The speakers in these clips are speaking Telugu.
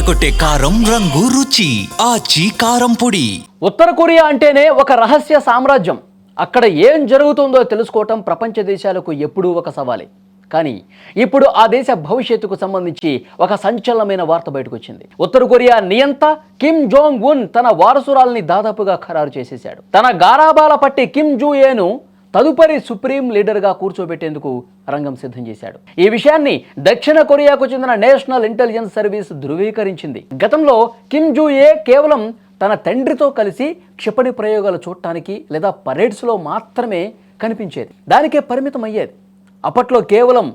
అదరగొట్టే కారం రంగు రుచి ఆచి కారం పొడి. ఉత్తర కొరియా అంటేనే ఒక రహస్య సామ్రాజ్యం. అక్కడ ఏం జరుగుతుందో తెలుసుకోవటం ప్రపంచ దేశాలకు ఎప్పుడూ ఒక సవాలే. కానీ ఇప్పుడు ఆ దేశ భవిష్యత్తుకు సంబంధించి ఒక సంచలనమైన వార్త బయటకు వచ్చింది. ఉత్తర కొరియా నియంత కిమ్ జోంగ్ ఉన్ తన వారసురాల్ని దాదాపుగా ఖరారు చేసేశాడు. తన గారాబాల పట్టి కిమ్ జూ ఏను తదుపరి సుప్రీం లీడర్గా కూర్చోబెట్టేందుకు రంగం సిద్ధం చేశాడు. ఈ విషయాన్ని దక్షిణ కొరియాకు చెందిన నేషనల్ ఇంటెలిజెన్స్ సర్వీస్ ధృవీకరించింది. గతంలో కిమ్ జూ ఏ కేవలం తన తండ్రితో కలిసి క్షిపణి ప్రయోగాలు చూడటానికి లేదా పరేడ్స్లో మాత్రమే కనిపించేది. దానికే పరిమితం అయ్యేది. అప్పట్లో కేవలం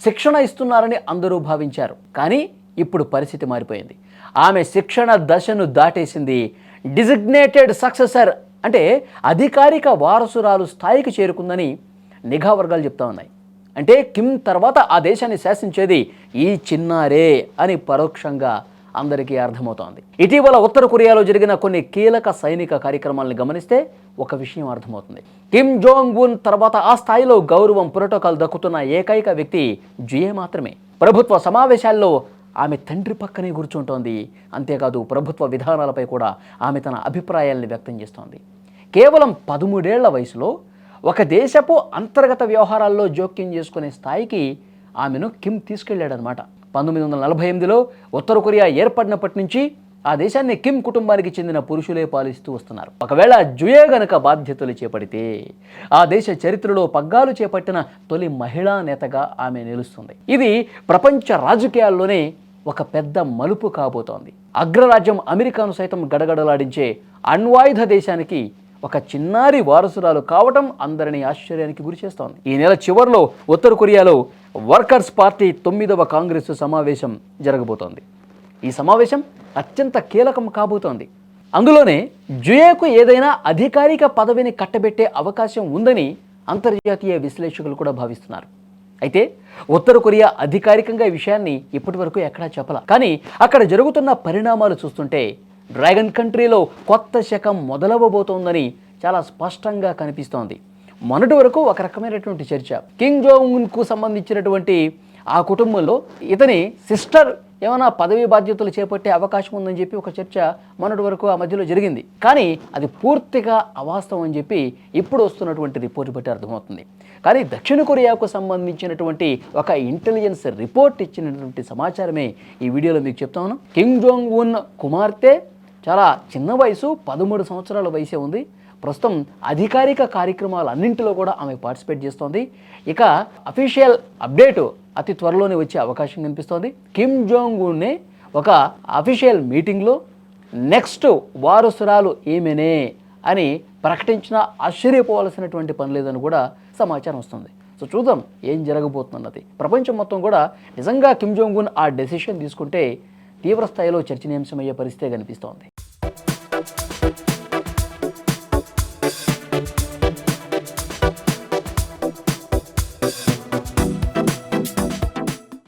శిక్షణ ఇస్తున్నారని అందరూ భావించారు. కానీ ఇప్పుడు పరిస్థితి మారిపోయింది. ఆమె శిక్షణ దశను దాటేసింది. డిజిగ్నేటెడ్ సక్సెసర్ అంటే అధికారిక వారసురాలు స్థాయికి చేరుకుందని నిఘా వర్గాలు చెప్తా ఉన్నాయి. అంటే కిమ్ తర్వాత ఆ దేశాన్ని శాసించేది ఈ చిన్నారే అని పరోక్షంగా అందరికీ అర్థమవుతోంది. ఇటీవల ఉత్తర కొరియాలో జరిగిన కొన్ని కీలక సైనిక కార్యక్రమాలను గమనిస్తే ఒక విషయం అర్థమవుతుంది. కిమ్ జోంగ్ ఉన్ తర్వాత ఆ స్థాయిలో గౌరవం ప్రోటోకాల్ దక్కుతున్న ఏకైక వ్యక్తి జుయే మాత్రమే. ప్రభుత్వ సమావేశాల్లో ఆమె తండ్రి పక్కనే కూర్చుంటోంది. అంతేకాదు ప్రభుత్వ విధానాలపై కూడా ఆమె తన అభిప్రాయాల్ని వ్యక్తం చేస్తోంది. కేవలం 13 ఏళ్ల వయసులో ఒక దేశపు అంతర్గత వ్యవహారాల్లో జోక్యం చేసుకునే స్థాయికి ఆమెను కిమ్ తీసుకెళ్లాడనమాట. 1948లో ఉత్తర కొరియా ఏర్పడినప్పటి నుంచి ఆ దేశాన్ని కిమ్ కుటుంబానికి చెందిన పురుషులే పాలిస్తూ వస్తున్నారు. ఒకవేళ జుయే గనక బాధ్యతలు చేపడితే ఆ దేశ చరిత్రలో పగ్గాలు చేపట్టిన తొలి మహిళా నేతగా ఆమె నిలుస్తుంది. ఇది ప్రపంచ రాజకీయాల్లోనే ఒక పెద్ద మలుపు కాబోతోంది. అగ్రరాజ్యం అమెరికాను సైతం గడగడలాడించే అణ్వాయుధ దేశానికి ఒక చిన్నారి వారసురాలు కావటం అందరినీ ఆశ్చర్యానికి గురిచేస్తోంది. ఈ నెల చివరిలో ఉత్తర కొరియాలో వర్కర్స్ పార్టీ 9వ కాంగ్రెస్ సమావేశం జరగబోతోంది. ఈ సమావేశం అత్యంత కీలకం కాబోతోంది. అందులోనే జుయేకు ఏదైనా అధికారిక పదవిని కట్టబెట్టే అవకాశం ఉందని అంతర్జాతీయ విశ్లేషకులు కూడా భావిస్తున్నారు. అయితే ఉత్తర కొరియా అధికారికంగా ఈ విషయాన్ని ఇప్పటి వరకు ఎక్కడా చెప్పాల. కానీ అక్కడ జరుగుతున్న పరిణామాలు చూస్తుంటే డ్రాగన్ కంట్రీలో కొత్త శకం మొదలవబోతోందని చాలా స్పష్టంగా కనిపిస్తోంది. మొన్నటి వరకు ఒక రకమైనటువంటి చర్చ కిమ్ జోంగ్ ఉన్కు సంబంధించినటువంటి ఆ కుటుంబంలో ఇతని సిస్టర్ ఏమైనా పదవి బాధ్యతలు చేపట్టే అవకాశం ఉందని చెప్పి ఒక చర్చ మొన్నటి వరకు ఆ మధ్యలో జరిగింది. కానీ అది పూర్తిగా అవాస్తవం అని చెప్పి ఇప్పుడు వస్తున్నటువంటి రిపోర్ట్ బట్టి అర్థమవుతుంది. కానీ దక్షిణ కొరియాకు సంబంధించినటువంటి ఒక ఇంటెలిజెన్స్ రిపోర్ట్ ఇచ్చినటువంటి సమాచారమే ఈ వీడియోలో మీకు చెప్తాను. కిమ్ జోంగ్ ఉన్ కుమార్తె చాలా చిన్న వయసు, 13 సంవత్సరాల వయసే ఉంది. ప్రస్తుతం అధికారిక కార్యక్రమాలన్నింటిలో కూడా ఆమె పార్టిసిపేట్ చేస్తోంది. ఇక అఫీషియల్ అప్డేటు అతి త్వరలోనే వచ్చే అవకాశం కనిపిస్తోంది. కిమ్ జోంగ్ ఉన్నే ఒక అఫీషియల్ మీటింగ్లో నెక్స్ట్ వారసురాలు ఈమెనే అని ప్రకటించిన ఆశ్చర్యపోవాల్సినటువంటి పని లేదని కూడా సమాచారం వస్తుంది. సో చూద్దాం ఏం జరగబోతున్నది. ప్రపంచం మొత్తం కూడా నిజంగా కిమ్ జోంగ్ ఉన్ ఆ డెసిషన్ తీసుకుంటే తీవ్ర స్థాయిలో చర్చనీయాంశమయ్యే పరిస్థితే కనిపిస్తోంది.